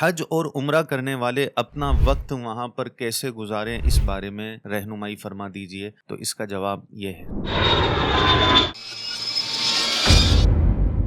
حج اور عمرہ کرنے والے اپنا وقت وہاں پر کیسے گزاریں، اس بارے میں رہنمائی فرما دیجئے۔ تو اس کا جواب یہ ہے،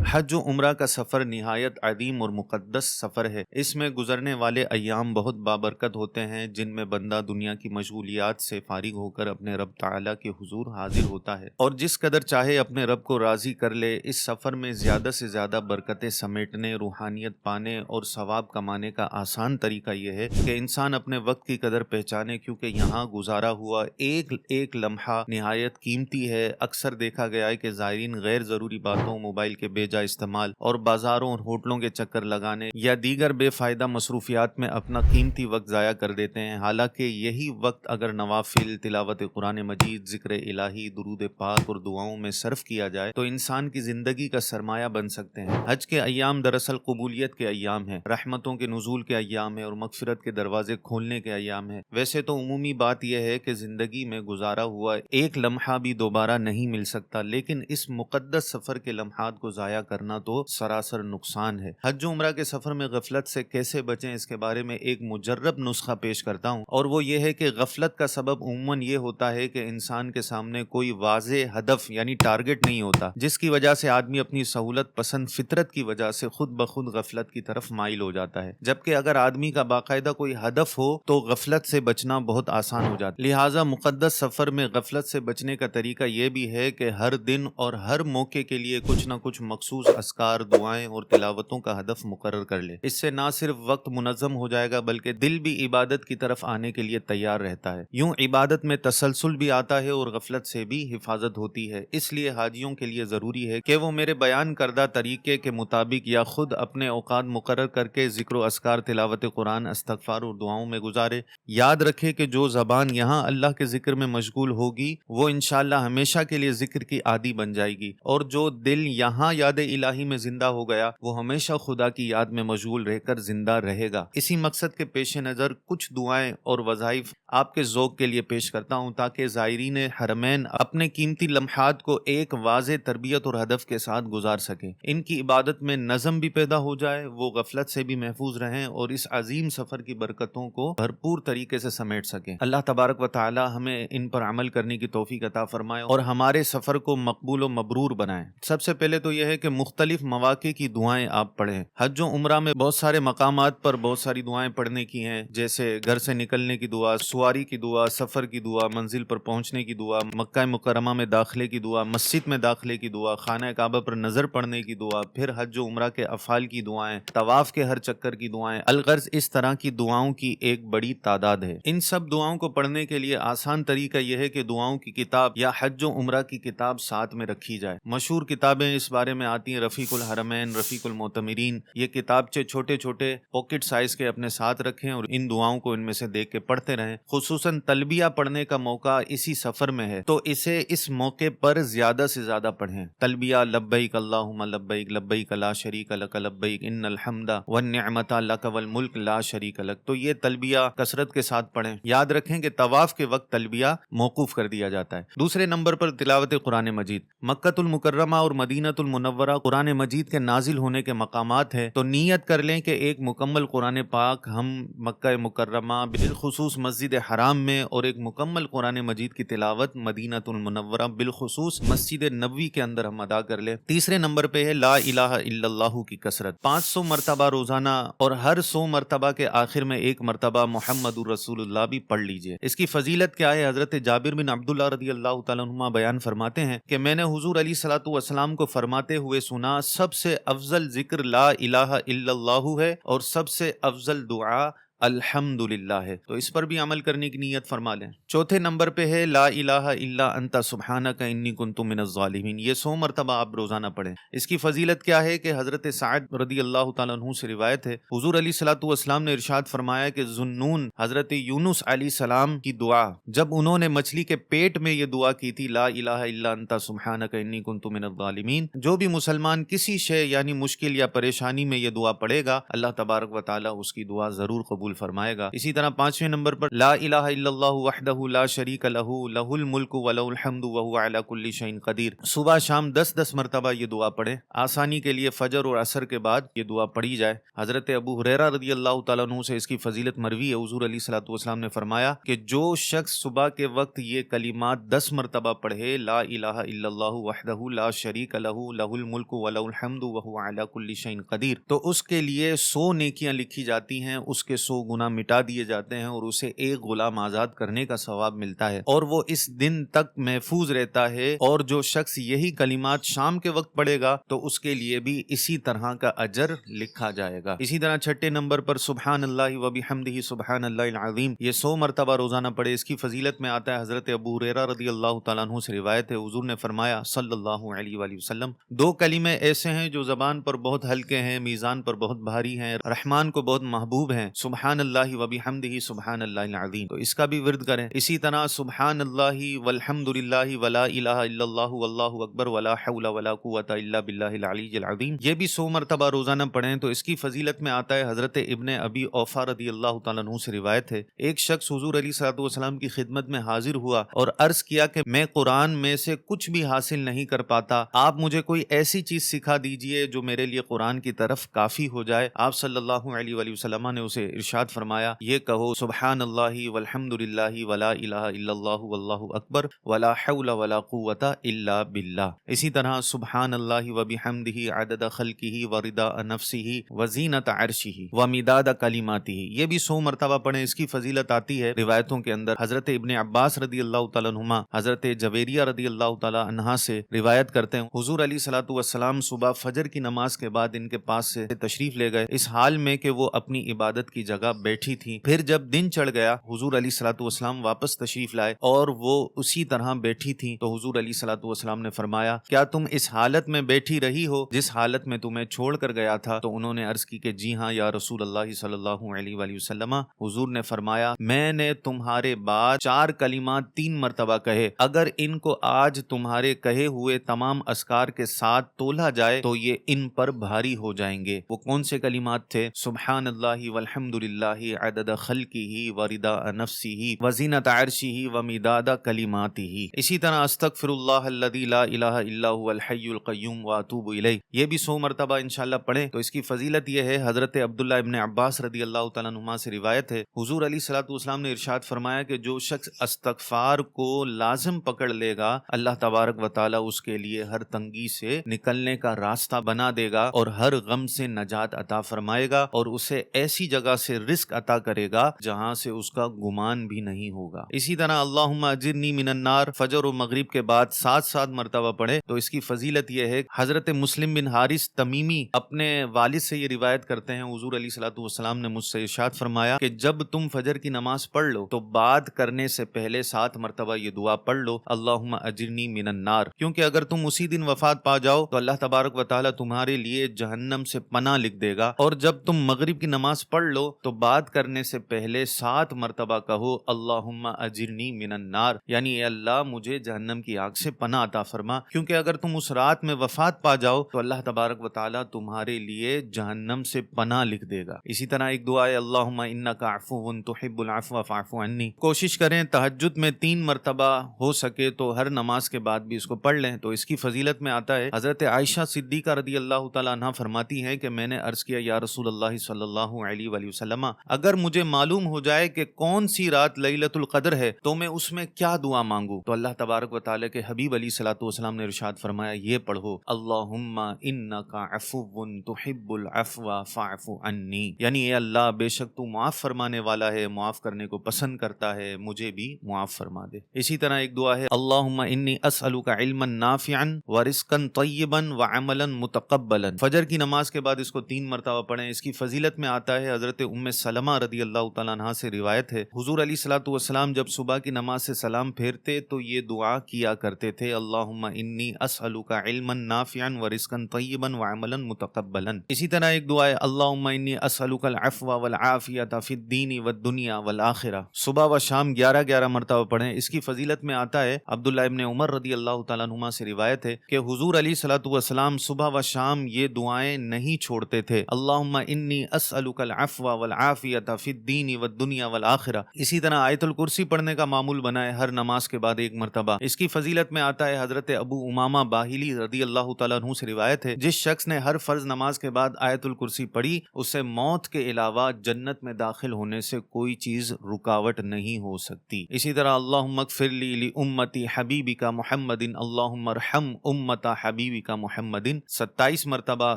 حج و عمرہ کا سفر نہایت عظیم اور مقدس سفر ہے۔ اس میں گزرنے والے ایام بہت بابرکت ہوتے ہیں، جن میں بندہ دنیا کی مشغولیات سے فارغ ہو کر اپنے رب تعالیٰ کے حضور حاضر ہوتا ہے اور جس قدر چاہے اپنے رب کو راضی کر لے۔ اس سفر میں زیادہ سے زیادہ برکتیں سمیٹنے، روحانیت پانے اور ثواب کمانے کا آسان طریقہ یہ ہے کہ انسان اپنے وقت کی قدر پہچانے، کیونکہ یہاں گزارا ہوا ایک ایک لمحہ نہایت قیمتی ہے۔ اکثر دیکھا گیا ہے کہ زائرین غیر ضروری باتوں، موبائل کے بے جا استعمال اور بازاروں اور ہوٹلوں کے چکر لگانے یا دیگر بے فائدہ مصروفیات میں اپنا قیمتی وقت ضائع کر دیتے ہیں، حالانکہ یہی وقت اگر نوافل، تلاوت قرآن مجید، ذکر الہی، درود پاک اور دعاؤں میں صرف کیا جائے تو انسان کی زندگی کا سرمایہ بن سکتے ہیں۔ حج کے ایام دراصل قبولیت کے ایام ہیں، رحمتوں کے نزول کے ایام ہیں اور مغفرت کے دروازے کھولنے کے ایام ہیں۔ ویسے تو عمومی بات یہ ہے کہ زندگی میں گزارا ہوا ایک لمحہ بھی دوبارہ نہیں مل سکتا، لیکن اس مقدس سفر کے لمحات کو ضائع کرنا تو سراسر نقصان ہے۔ حج و عمرہ کے سفر میں غفلت سے کیسے بچیں، اس کے بارے میں ایک مجرب نسخہ پیش کرتا ہوں، اور وہ یہ ہے کہ غفلت کا سبب عموماً یہ ہوتا ہے کہ انسان کے سامنے کوئی واضح ہدف یعنی ٹارگٹ نہیں ہوتا، جس کی وجہ سے آدمی اپنی سہولت پسند فطرت کی وجہ سے خود بخود غفلت کی طرف مائل ہو جاتا ہے، جبکہ اگر آدمی کا باقاعدہ کوئی ہدف ہو تو غفلت سے بچنا بہت آسان ہو جاتا ہے۔ لہٰذا مقدس سفر میں غفلت سے بچنے کا طریقہ یہ بھی ہے کہ ہر دن اور ہر موقع کے لیے کچھ نہ کچھ مخصوص اذکار، دعائیں اور تلاوتوں کا ہدف مقرر کر لے۔ اس سے نہ صرف وقت منظم ہو جائے گا بلکہ دل بھی عبادت کی طرف آنے کے لیے تیار رہتا ہے۔ یوں عبادت میں تسلسل بھی آتا ہے اور غفلت سے بھی حفاظت ہوتی ہے۔ اس لیے حاجیوں کے لیے ضروری ہے کہ وہ میرے بیان کردہ طریقے کے مطابق یا خود اپنے اوقات مقرر کر کے ذکر و اذکار، تلاوت قرآن، استغفار اور دعاؤں میں گزارے۔ یاد رکھے کہ جو زبان یہاں اللہ کے ذکر میں مشغول ہوگی وہ انشاءاللہ ہمیشہ کے لیے ذکر کی عادی بن جائے گی، اور جو دل یہاں یاد الہی میں زندہ ہو گیا وہ ہمیشہ خدا کی یاد میں مشغول رہ کر زندہ رہے گا۔ اسی مقصد کے پیش نظر کچھ دعائیں اور وظائف آپ کے ذوق کے لیے پیش کرتا ہوں، تاکہ زائرین حرمین اپنے قیمتی لمحات کو ایک واضح تربیت اور ہدف کے ساتھ گزار سکیں، ان کی عبادت میں نظم بھی پیدا ہو جائے، وہ غفلت سے بھی محفوظ رہیں اور اس عظیم سفر کی برکتوں کو بھرپور طریقے سے سمیٹ سکیں۔ اللہ تبارک و تعالی ہمیں ان پر عمل کرنے کی توفیق عطا فرمائے اور ہمارے سفر کو مقبول و مبرور بنائے۔ سب سے پہلے تو یہ ہے کہ مختلف مواقع کی دعائیں آپ پڑھیں۔ حج و عمرہ میں بہت سارے مقامات پر بہت ساری دعائیں پڑھنے کی ہیں، جیسے گھر سے نکلنے کی دعا، سواری کی دعا، سفر کی دعا، منزل پر پہنچنے کی دعا، مکہ مکرمہ میں داخلے کی دعا، مسجد میں داخلے کی دعا، خانہ کعبہ پر نظر پڑنے کی دعا، پھر حج و عمرہ کے افعال کی دعائیں، طواف کے ہر چکر کی دعائیں، الغرض اس طرح کی دعاؤں کی ایک بڑی تعداد ہے۔ ان سب دعاؤں کو پڑھنے کے لیے آسان طریقہ یہ ہے کہ دعاؤں کی کتاب یا حج و عمرہ کی کتاب ساتھ میں رکھی جائے۔ مشہور کتابیں اس بارے میں آتی ہیں، رفیق الحرمین، رفیق المعتمرین۔ یہ کتابچے چھوٹے چھوٹے پاکٹ سائز کے اپنے ساتھ رکھیں اور ان دعاؤں کو ان میں سے دیکھ کے پڑھتے رہیں۔ خصوصاً تلبیہ پڑھنے کا موقع اسی سفر میں ہے تو اسے اس موقع پر زیادہ سے زیادہ پڑھیں۔ تلبیہ لبیک اللہم لبیک، لبیک لا شریک لک لبیک، ان الحمد والنعمت لک والملک لا شریک لک، تو یہ تلبیہ کثرت کے ساتھ پڑھیں۔ یاد رکھیں کہ طواف کے وقت تلبیہ موقوف کر دیا جاتا ہے۔ دوسرے نمبر پر تلاوت قرآن مجید۔ مکۃ المکرمہ اور مدینہ المنورہ قرآن مجید کے نازل ہونے کے مقامات ہیں، تو نیت کر لیں کہ ایک مکمل قرآن پاک ہم مکہ مکرمہ بالخصوص مسجد حرام میں اور ایک مکمل قرآن مجید کی تلاوت مدینہ المنورہ بالخصوص مسجد نبوی کے اندر ہم ادا کر لیں۔ تیسرے نمبر پہ ہے لا الہ الا اللہ کی کثرت، 500 مرتبہ روزانہ، اور ہر 100 مرتبہ کے آخر میں ایک مرتبہ محمد الرسول اللہ بھی پڑھ لیجئے۔ اس کی فضیلت کیا ہے؟ حضرت جابر بن عبداللہ رضی اللہ تعالیٰ عنہما بیان فرماتے ہیں کہ میں نے حضور علیہ الصلوۃ والسلام کو فرماتے ہوئے سنا، سب سے افضل ذکر لا الہ الا اللہ ہے اور سب سے افضل دعا الحمدللہ ہے، تو اس پر بھی عمل کرنے کی نیت فرما لیں۔ چوتھے نمبر پہ ہے لا الہ الا انت سبحانک انی کنت من الظالمین، یہ 100 مرتبہ آپ روزانہ پڑھیں۔ اس کی فضیلت کیا ہے کہ حضرت سعد رضی اللہ تعالیٰ عنہ سے روایت ہے، حضور علیہ الصلوۃ والسلام نے ارشاد فرمایا کہ ذوالنون حضرت یونس علیہ السلام کی دعا، جب انہوں نے مچھلی کے پیٹ میں یہ دعا کی تھی لا الہ الا انت سبحانک انی کنت من الظالمین، جو بھی مسلمان کسی شے یعنی مشکل یا پریشانی میں یہ دعا پڑھے گا اللہ تبارک و تعالیٰ اس کی دعا ضرور قبول قبول فرمائے گا۔ اسی طرح 5ویں نمبر پر لا الہ الا اللہ وحدہ لا شریک لہ لہ الملک ولہ الحمد وہو علی کل شیء قدیر۔ صبح شام 10 مرتبہ یہ دعا پڑھیں۔ آسانی کے لیے فجر اور عصر کے بعد یہ دعا پڑھی جائے۔ حضرت ابو ہریرہ رضی اللہ تعالیٰ عنہ سے اس کی فضیلت مروی ہے، حضور علیہ الصلوۃ والسلام نے فرمایا کہ جو شخص صبح کے وقت یہ کلمات 10 مرتبہ پڑھے، لا الہ الا اللہ وحدہ لا شریک لہ لہ الملک ولہ الحمد وہو علی کل شیء قدیر، تو اس کے لیے 100 نیکیاں لکھی جاتی ہیں، اس کے 100 گناہ مٹا دیے جاتے ہیں اور اسے ایک غلام آزاد کرنے کا ثواب ملتا ہے اور وہ اس دن تک محفوظ رہتا ہے۔ اور جو شخص یہی کلمات شام کے وقت پڑھے گا تو اس کے لیے بھی اسی طرح کا اجر لکھا جائے گا۔ اسی طرح 6 نمبر پر سبحان اللہ وبحمدہ سبحان اللہ العظیم، یہ 100 مرتبہ روزانہ پڑھے۔ اس کی فضیلت میں آتا ہے، حضرت ابو ہریرہ رضی اللہ تعالیٰ عنہ سے روایت ہے، حضور نے فرمایا صلی اللہ علیہ وآلہ وسلم، 2 کلمے ایسے ہیں جو زبان پر بہت ہلکے ہیں، میزان پر بہت بھاری ہیں، رحمان کو بہت محبوب ہیں، سبحان اللہ وبحمدہ سبحان اللہ العظیم، تو اس کا بھی ورد کریں۔ اسی طرح سبحان اللہ والحمد للہ ولا الہ الا اللہ واللہ اکبر ولا حول ولا قوۃ الا باللہ العلی العظیم، یہ بھی 100 مرتبہ روزانہ پڑھیں۔ تو اس کی فضیلت میں آتا ہے، حضرت ابن ابی اوفا رضی اللہ تعالیٰ عنہ سے روایت ہے، ایک شخص حضور علیہ الصلوۃ والسلام کی خدمت میں حاضر ہوا اور عرض کیا کہ میں قرآن میں سے کچھ بھی حاصل نہیں کر پاتا، آپ مجھے کوئی ایسی چیز سکھا دیجئے جو میرے لیے قرآن کی طرف کافی ہو جائے۔ آپ صلی اللہ علیہ وآلہ وسلم نے اسے ارشاد فرمایا، یہ کہو سبحان اللہ والحمد للہ ولا الہ الا اللہ واللہ اکبر ولا حول ولا قوۃ الا باللہ۔ اسی طرح سبحان اللہ وبحمدہ عدد خلقہ ورضا نفسہ وزینۃ عرشہ ومداد کلماتہ، یہ بھی 100 مرتبہ پڑھیں۔ اس کی فضیلت آتی ہے روایتوں کے اندر، حضرت ابن عباس رضی اللہ تعالیٰ عنہما حضرت جویریہ رضی اللہ تعالیٰ عنہا سے روایت کرتے ہیں، حضور علیہ الصلوۃ والسلام صبح فجر کی نماز کے بعد ان کے پاس سے تشریف لے گئے، اس حال میں کہ وہ اپنی عبادت کی جگہ بیٹھی تھی۔ پھر جب دن چڑھ گیا، حضور علیہ الصلوۃ والسلام واپس تشریف لائے اور وہ اسی طرح بیٹھی تھی، تو حضور علیہ الصلوۃ والسلام نے فرمایا، کیا تم اس حالت میں بیٹھی رہی ہو جس حالت میں تمہیں چھوڑ کر گیا تھا؟ تو انہوں نے عرض کی کہ جی ہاں یا رسول اللہ صلی اللہ علیہ وآلہ وسلم۔ حضور نے فرمایا، میں نے تمہارے بعد 4 کلمات 3 مرتبہ کہے، اگر ان کو آج تمہارے کہے ہوئے تمام اذکار کے ساتھ تولا جائے تو یہ ان پر بھاری ہو جائیں گے۔ وہ کون سے کلمات تھے؟ سبحان اللہ والحمد للہ عدد خلقہ ورضا نفسہ وزینۃ عرشہ ومداد کلماتہ۔ اسی طرح استغفر اللہ الذی لا الہ الا هو الحی القیوم واتوب الیہ، یہ بھی 100 مرتبہ انشاءاللہ پڑھیں۔ تو اس کی فضیلت یہ ہے، حضرت عبداللہ ابن عباس رضی اللہ تعالیٰ عنہما سے روایت ہے، حضور علیہ الصلوۃ والسلام نے ارشاد فرمایا کہ جو شخص استغفار کو لازم پکڑ لے گا، اللہ تبارک و تعالیٰ اس کے لیے ہر تنگی سے نکلنے کا راستہ بنا دے گا اور ہر غم سے نجات عطا فرمائے گا اور اسے ایسی جگہ سے رزق عطا کرے گا جہاں سے اس کا گمان بھی نہیں ہوگا۔ اسی طرح اللہم اجرنی من النار فجر و مغرب کے بعد 7 مرتبہ پڑھے۔ تو اس کی فضیلت یہ ہے، حضرت مسلم بن حارث تمیمی اپنے والد سے یہ روایت کرتے ہیں، حضور علیہ الصلوۃ والسلام نے مجھ سے ارشاد فرمایا کہ جب تم فجر کی نماز پڑھ لو تو بات کرنے سے پہلے 7 مرتبہ یہ دعا پڑھ لو، اللہم اجرنی من النار، کیونکہ اگر تم اسی دن وفات پا جاؤ تو اللہ تبارک و تعالیٰ تمہارے لیے جہنم سے پناہ لکھ دے گا۔ اور جب تم مغرب کی نماز پڑھ لو تو بات کرنے سے پہلے 7 مرتبہ کہو اللہم اجرنی من النار، یعنی اے اللہ مجھے جہنم کی آگ سے پناہ عطا فرما، کیونکہ اگر تم اس رات میں وفات پا جاؤ تو اللہ تبارک و تعالیٰ تمہارے لیے جہنم سے پناہ لکھ دے گا۔ اسی طرح ایک دعا ہے، اللہم انک عفو تحب العفو فاعف عنی، کوشش کریں تہجد میں 3 مرتبہ ہو سکے تو ہر نماز کے بعد بھی اس کو پڑھ لیں۔ تو اس کی فضیلت میں آتا ہے، حضرت عائشہ صدیقہ رضی اللہ تعالیٰ عنہ فرماتی ہیں کہ میں نے عرض کیا یا رسول اللہ صلی اللہ علیہ وآلہ وسلم، اگر مجھے معلوم ہو جائے کہ کون سی رات لیلۃ القدر ہے تو میں اس میں کیا دعا مانگوں؟ تو اللہ تبارک و تعالیٰ کے حبیب علیہ الصلوۃ والسلام نے ارشاد فرمایا، یہ پڑھو اللہم انک عفو تحب العفو فاعف عنی، یعنی اے اللہ بے شک تو معاف فرمانے والا ہے، معاف کرنے کو پسند کرتا ہے، مجھے بھی معاف فرما دے۔ اسی طرح ایک دعا ہے، اللہم انی اسألک علما نافعا ورزقا طیبا وعملا متقبلا، فجر کی نماز کے بعد اس کو 3 مرتبہ پڑھیں۔ اس کی فضیلت میں آتا ہے، حضرت ام سلمہ رضی اللہ تعالیٰ عنہا سے روایت ہے، حضور علیہ الصلوۃ والسلام جب صبح کی نماز سے سلام پھیرتے تو یہ دعا کیا کرتے تھے، اللہم انی اسألک علما نافعا ورزقا طیبا وعملا متقبلا۔ اسی طرح ایک دعا ہے، اللہم انی اسألک العفو والعافیۃ فی الدین والدنیا والآخرہ، صبح و شام 11 مرتبہ پڑھیں۔ اس کی فضیلت میں آتا ہے، عبداللہ ابن عمر رضی اللہ تعالیٰ عنہما سے روایت ہے کہ حضور علیہ الصلوۃ والسلام صبح و شام یہ دعائیں نہیں چھوڑتے تھے، اللہم انی اسألک العفو والعافیۃ والعافیۃ فی الدین والدنیا والآخرہ۔ اسی طرح آیت الکرسی پڑھنے کا معمول بنائے ہر نماز کے بعد ایک مرتبہ۔ اس کی فضیلت میں آتا ہے حضرت ابو امامہ باہلی رضی اللہ تعالیٰ عنہ سے روایت ہے، جس شخص نے ہر فرض نماز کے بعد آیت الکرسی پڑھی اسے موت کے علاوہ جنت میں داخل ہونے سے کوئی چیز رکاوٹ نہیں ہو سکتی۔ اسی طرح اللہم اغفر لی لامتی حبیبک محمد اللہم ارحم امت حبیبک محمد 27 مرتبہ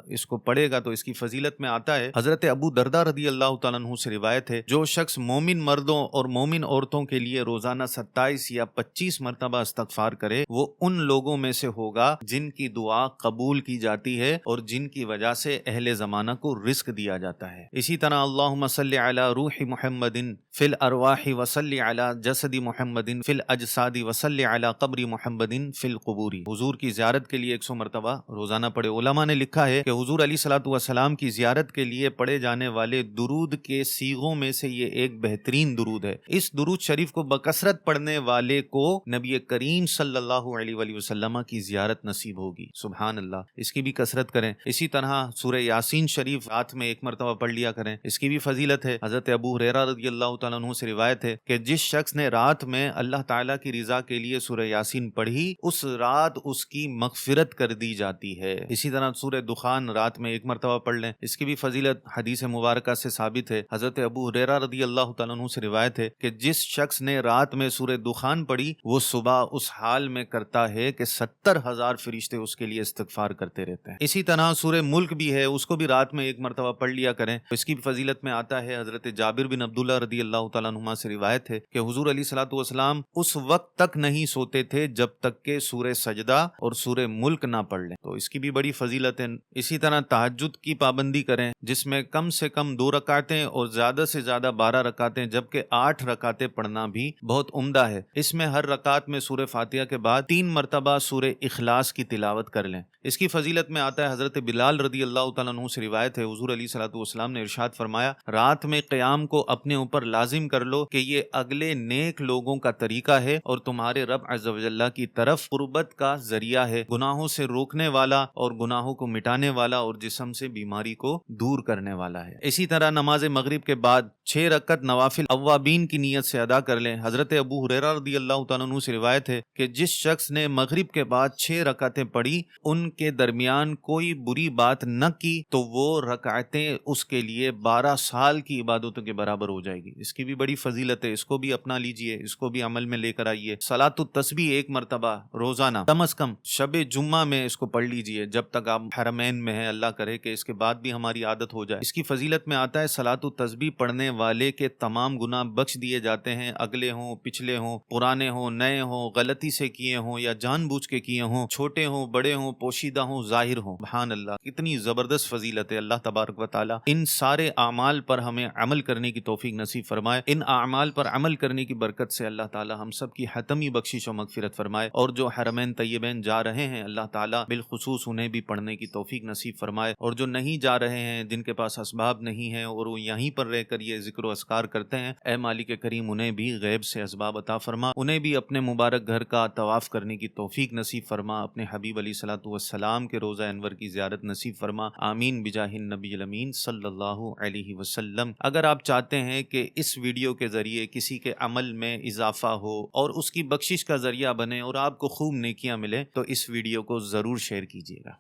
اس کو پڑھے گا تو اس کی فضیلت میں آتا ہے حضرت ابو درداء رضی اللہ تعالیٰ عنہ سے روایت ہے، جو شخص مومن مردوں اور مومن عورتوں کے لیے روزانہ 27 یا 25 مرتبہ استغفار کرے وہ ان لوگوں میں سے ہوگا جن کی دعا قبول کی جاتی ہے اور جن کی وجہ سے اہل زمانہ کو رزق دیا جاتا ہے۔ اسی طرح اللہم صلی علی روح محمد فی الارواح وصلی علی جسد محمد فی الاجساد وصلی علی قبر محمد فی القبور۔ حضور کی زیارت کے لیے 100 مرتبہ روزانہ پڑھے۔ علماء نے لکھا ہے کہ حضور علیہ الصلوۃ والسلام کی زیارت کے لیے پڑھے جانے والے درود کے صیغوں میں سے یہ ایک بہترین درود ہے۔ اس درود شریف کو بکثرت پڑھنے والے کو نبی کریم صلی اللہ علیہ وآلہ وسلم کی زیارت نصیب ہوگی۔ سبحان اللہ، اس کی بھی کثرت کریں۔ اسی طرح سورہ یاسین شریف رات میں ایک مرتبہ پڑھ لیا کریں، اس کی بھی فضیلت ہے۔ حضرت ابو ہریرہ رضی اللہ تعالیٰ عنہ سے روایت ہے کہ جس شخص نے رات میں اللہ تعالیٰ کی رضا کے لیے سورہ یاسین پڑھی اس رات اس کی مغفرت کر دی جاتی ہے۔ اسی طرح سورہ دخان رات میں ایک مرتبہ پڑھ لیں، اس کی بھی فضیلت حدیث مبارکہ سے ثابت ہے۔ حضرت ابو ہریرہ رضی اللہ تعالیٰ عنہ سے روایت ہے کہ جس شخص نے رات میں سورہ دخان پڑھی وہ صبح اس حال میں کرتا ہے کہ 70,000 فرشتے اس کے لیے استغفار کرتے رہتے ہیں۔ اسی طرح سورہ ملک بھی ہے، اس کو بھی رات میں ایک مرتبہ پڑھ لیا کریں۔ اس کی فضیلت میں آتا ہے حضرت جابر بن عبداللہ رضی اللہ تعالیٰ عنہما سے روایت ہے کہ حضور علیہ الصلوۃ والسلام اس وقت تک نہیں سوتے تھے جب تک کہ سورہ سجدہ اور سورہ ملک نہ پڑھ لیں، تو اس کی بھی بڑی فضیلت ہے۔ اسی طرح تہجد کی پابندی کریں، جس میں کم سے کم 2 رکعتیں اور زیادہ سے زیادہ 12 رکعتیں جبکہ 8 رکعتیں پڑھنا بھی بہت عمدہ ہے۔ اس میں ہر رکعت میں سورہ فاتحہ کے بعد 3 مرتبہ سورہ اخلاص کی تلاوت کر لیں۔ اس کی فضیلت میں آتا ہے حضرت بلال رضی اللہ تعالیٰ عنہ سے روایت ہے، حضور علیہ الصلوۃ والسلام نے ارشاد فرمایا، رات میں قیام کو اپنے اوپر لازم کر لو کہ یہ اگلے نیک لوگوں کا طریقہ ہے اور تمہارے رب عز و جل کی طرف قربت کا ذریعہ ہے، گناہوں سے روکنے والا اور گناہوں کو مٹانے والا اور جسم سے بیماری کو دور کرنے والا ہے۔ اسی طرح نماز مغرب کے بعد 6 رکعت نوافل اوابین کی نیت سے ادا کر لیں۔ حضرت ابو ہریرہ رضی اللہ تعالیٰ عنہ سے روایت ہے کہ جس شخص نے مغرب کے بعد 6 رکعتیں پڑھی ان کے درمیان کوئی بری بات نہ کی تو وہ رکعتیں اس کے لیے 12 سال کی عبادتوں کے برابر ہو جائے گی۔ اس کی بھی بڑی فضیلت ہے، اس کو بھی اپنا لیجئے، اس کو بھی عمل میں لے کر آئیے۔ صلاۃ التسبیح 1 مرتبہ روزانہ کم از کم شب جمعہ میں اس کو پڑھ لیجئے جب تک آپ حرمین میں ہیں، اللہ کرے کہ اس کے بعد بھی ہماری عادت ہو جائے۔ اس کی فضیلت میں آتا ہے صلاۃ التسبیح پڑھنے والے کے تمام گناہ بخش دیے جاتے ہیں، اگلے ہوں، پچھلے ہوں، پرانے ہوں، نئے ہوں، غلطی سے کیے ہوں یا جان بوجھ کے کیے ہوں، چھوٹے ہوں، بڑے ہوں، پوشیدہ ہوں، ظاہر ہوں۔ سبحان اللہ، کتنی زبردست فضیلت ہے۔ اللہ تبارک و تعالی ان سارے اعمال پر ہمیں عمل کرنے کی توفیق نصیب فرمائے۔ ان اعمال پر عمل کرنے کی برکت سے اللہ تعالی ہم سب کی حتمی بخشش و مغفرت فرمائے، اور جو حرمین طیبین جا رہے ہیں اللہ تعالی بالخصوص انہیں بھی پڑھنے کی توفیق نصیب فرمائے، اور جو نہیں جا رہے ہیں، جن کے پاس اسباب نہیں ہیں اور وہ یہیں پر رہ کر یہ ذکر و اذکار کرتے ہیں، اے مالک کریم انہیں بھی غیب سے اسباب عطا فرما، انہیں بھی اپنے مبارک گھر کا طواف کرنے کی توفیق نصیب فرما، اپنے حبیب علیہ الصلوۃ والسلام کے روضہ انور کی زیارت نصیب فرما، آمین بجاہ النبی الامین صلی اللہ علیہ وسلم۔ اگر آپ چاہتے ہیں کہ اس ویڈیو کے ذریعے کسی کے عمل میں اضافہ ہو اور اس کی بخشش کا ذریعہ بنے اور آپ کو خوب نیکیاں ملیں تو اس ویڈیو کو ضرور شیئر کیجیے گا۔